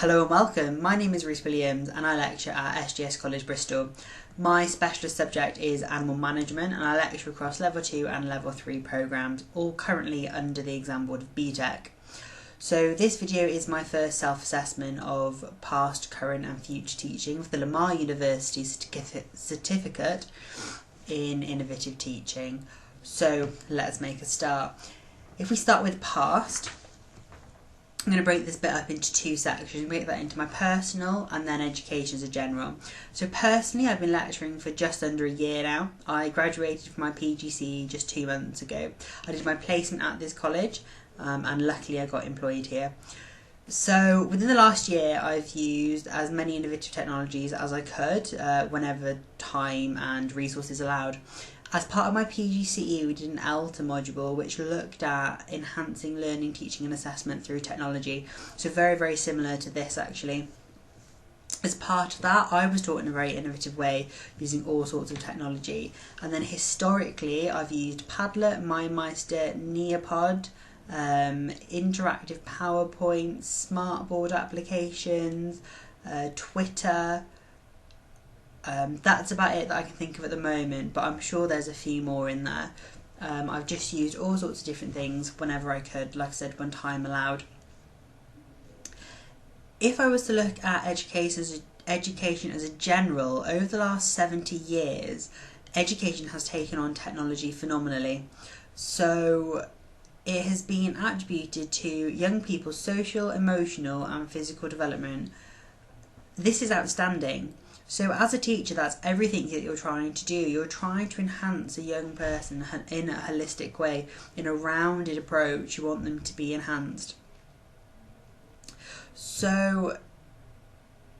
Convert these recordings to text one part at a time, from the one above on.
Hello and welcome. My name is Reese Williams and I lecture at SGS College Bristol. My specialist subject is animal management and I lecture across level 2 and level 3 programmes, all currently under the exam board of BTEC. So this video is my first self-assessment of past, current and future teaching with the Lamar University certificate in innovative teaching. So let's make a start. If we start with past, I'm going to break this bit up into two sections, break that into my personal and then education as a general. So personally, I've been lecturing for just under a year now. I graduated from my PGCE just 2 months ago. I did my placement at this college and luckily I got employed here. So within the last year, I've used as many innovative technologies as I could whenever time and resources allowed. As part of my PGCE, we did an ELTA module which looked at enhancing learning, teaching and assessment through technology. So very, very similar to this actually. As part of that, I was taught in a very innovative way using all sorts of technology. And then historically, I've used Padlet, MindMeister, Neopod, interactive PowerPoint, smartboard applications, Twitter. That's about it that I can think of at the moment, but I'm sure there's a few more in there. I've just used all sorts of different things whenever I could, like I said, when time allowed. If I was to look at education as a general, over the last 70 years, education has taken on technology phenomenally. So it has been attributed to young people's social, emotional and physical development. This is outstanding. So as a teacher, that's everything that you're trying to do. You're trying to enhance a young person in a holistic way, in a rounded approach. You want them to be enhanced. So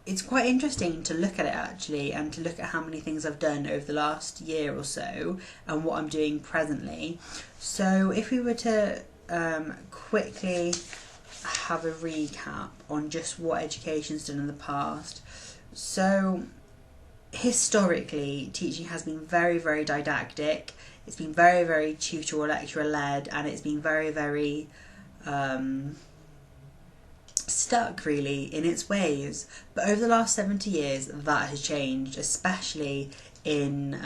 it's quite interesting to look at it actually, and to look at how many things I've done over the last year or so and what I'm doing presently. So if we were to quickly have a recap on just what education's done in the past. So historically, teaching has been very, very didactic. It's been very, very tutor or lecturer led, and it's been very, very stuck really in its ways. But over the last 70 years, that has changed, especially in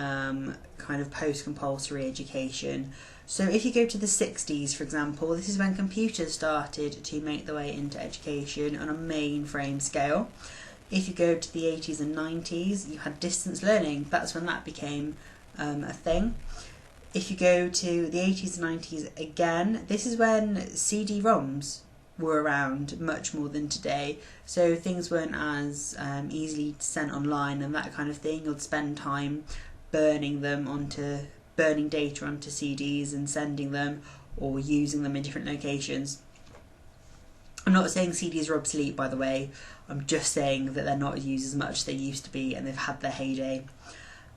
kind of post-compulsory education. So if you go to the 60s, for example, this is when computers started to make their way into education on a mainframe scale. If you go to the 80s and 90s, you had distance learning. That's when that became a thing. If you go to the 80s and 90s again, this is when CD-ROMs were around much more than today. So things weren't as easily sent online and that kind of thing. You'd spend time burning data onto CDs and sending them or using them in different locations. I'm not saying CDs are obsolete, by the way. I'm just saying that they're not used as much as they used to be and they've had their heyday.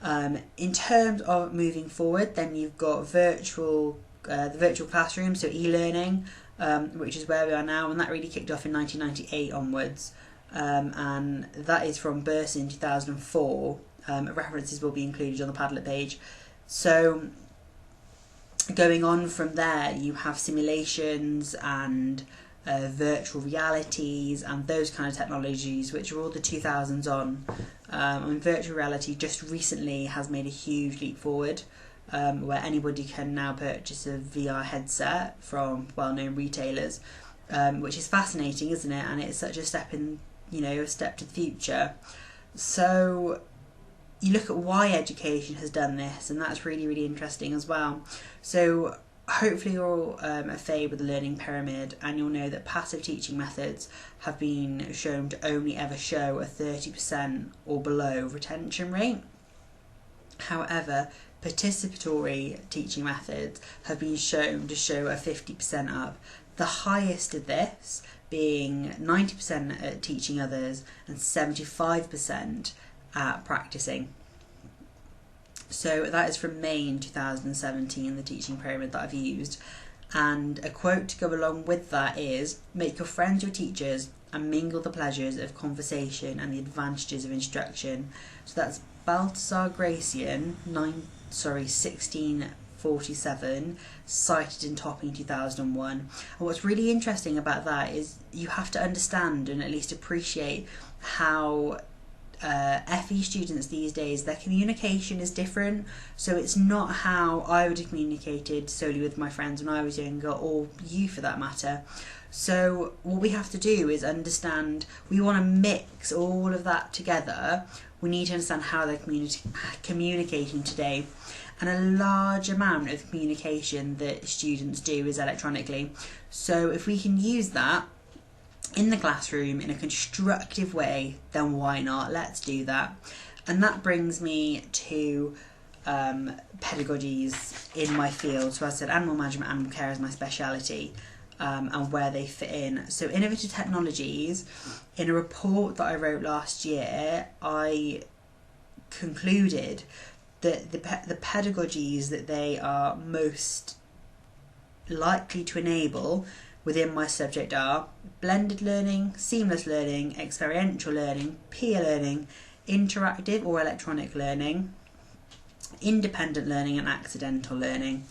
In terms of moving forward, then you've got the virtual classroom, so e-learning, which is where we are now, and that really kicked off in 1998 onwards. And that is from Burst in 2004. References will be included on the Padlet page. So going on from there, you have simulations and virtual realities and those kind of technologies, which are all the 2000s on. And virtual reality just recently has made a huge leap forward, where anybody can now purchase a VR headset from well-known retailers, which is fascinating, isn't it? And it's such a step to the future. So you look at why education has done this, and that's really, really interesting as well. So hopefully you're all familiar with the learning pyramid, and you'll know that passive teaching methods have been shown to only ever show a 30% or below retention rate. However, participatory teaching methods have been shown to show a 50% up. The highest of this being 90% at teaching others and 75% at practicing. So that is from May in 2017, the teaching pyramid that I've used. And a quote to go along with that is, "Make your friends your teachers and mingle the pleasures of conversation and the advantages of instruction." So that's Baltasar Gracian, 16 47, cited in topping 2001. And what's really interesting about that is you have to understand and at least appreciate how FE students these days, their communication is different. So it's not how I would have communicated solely with my friends when I was younger, or you for that matter. So what we have to do is understand, we want to mix all of that together. We need to understand how they're communicating today. And a large amount of communication that students do is electronically. So if we can use that in the classroom in a constructive way, then why not? Let's do that. And that brings me to pedagogies in my field. So as I said, animal management, animal care is my speciality, and where they fit in. So innovative technologies, in a report that I wrote last year, I concluded that the pedagogies that they are most likely to enable within my subject are blended learning, seamless learning, experiential learning, peer learning, interactive or electronic learning, independent learning, and accidental learning.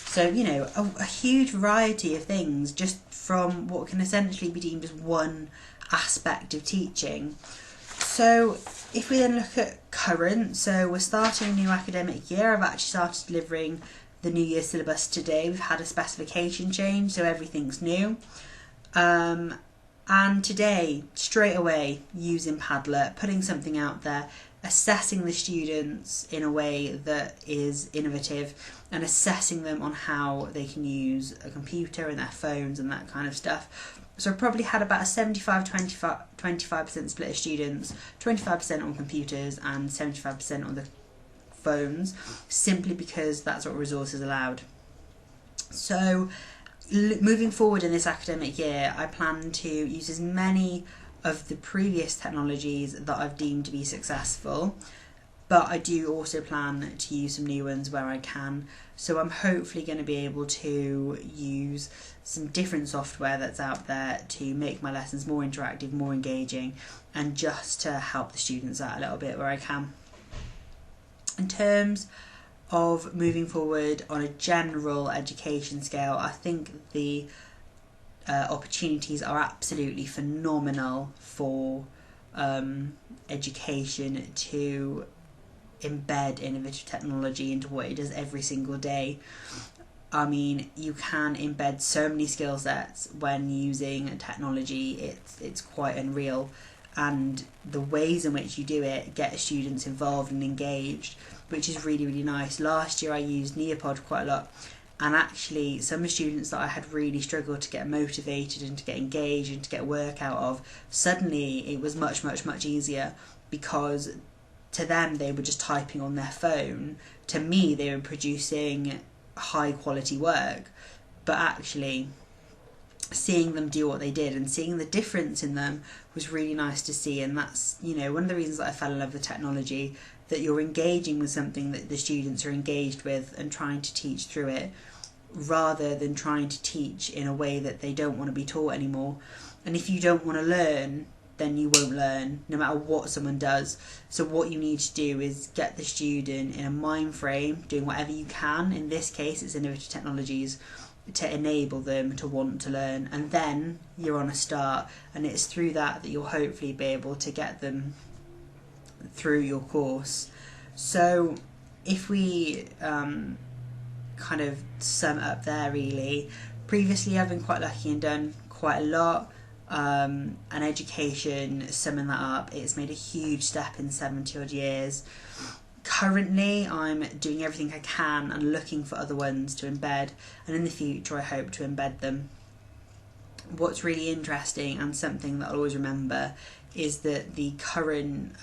So, you know, a huge variety of things just from what can essentially be deemed as one aspect of teaching. So if we then look at current, so we're starting a new academic year. I've actually started delivering the new year syllabus today. We've had a specification change, so everything's new. And today, straight away, using Padlet, putting something out there, assessing the students in a way that is innovative, and assessing them on how they can use a computer and their phones and that kind of stuff. So I've probably had about a 75% split of students, 25% on computers and 75% on the phones, simply because that's what resources allowed. So moving forward in this academic year, I plan to use as many of the previous technologies that I've deemed to be successful, but I do also plan to use some new ones where I can. So I'm hopefully going to be able to use some different software that's out there to make my lessons more interactive, more engaging, and just to help the students out a little bit where I can. In terms of moving forward on a general education scale, I think the opportunities are absolutely phenomenal for education to embed innovative technology into what it does every single day. I mean, you can embed so many skill sets when using technology. It's quite unreal, and the ways in which you do it get students involved and engaged, which is really, really nice. Last year I used Neopod quite a lot, and actually some students that I had really struggled to get motivated and to get engaged and to get work out of, suddenly it was much, much, much easier, because to them they were just typing on their phone. To me they were producing high quality work, but actually seeing them do what they did and seeing the difference in them was really nice to see. And that's, you know, one of the reasons that I fell in love with technology, that you're engaging with something that the students are engaged with and trying to teach through it, rather than trying to teach in a way that they don't want to be taught anymore. And if you don't want to learn, then you won't learn, no matter what someone does. So what you need to do is get the student in a mind frame, doing whatever you can. In this case, it's innovative technologies, to enable them to want to learn, and then you're on a start, and it's through that that you'll hopefully be able to get them through your course. So if we kind of sum it up there, really, previously I've been quite lucky and done quite a lot, and education, summing that up, it's made a huge step in 70 odd years. Currently I'm doing everything I can and looking for other ones to embed, and in the future I hope to embed them. What's really interesting, and something that I'll always remember, is that the current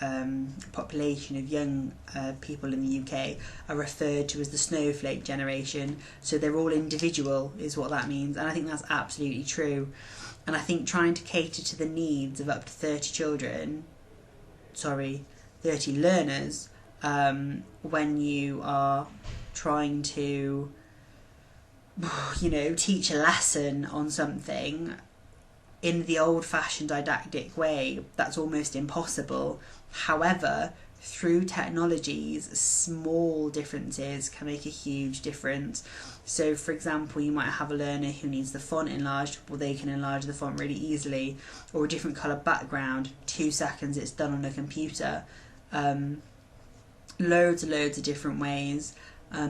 population of young people in the UK are referred to as the snowflake generation. So they're all individual, is what that means, and I think that's absolutely true. And I think trying to cater to the needs of up to 30 learners, when you are trying to, you know, teach a lesson on something, in the old-fashioned didactic way, that's almost impossible. However, through technologies, small differences can make a huge difference. So for example, you might have a learner who needs the font enlarged, well, they can enlarge the font really easily, or a different colour background, 2 seconds, it's done on a computer. Loads and loads of different ways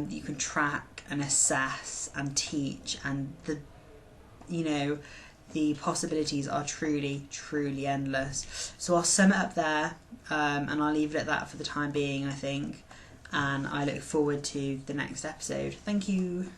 you can track and assess and teach, and the possibilities are truly, truly endless. So I'll sum it up there, and I'll leave it at that for the time being, I think. And I look forward to the next episode. Thank you.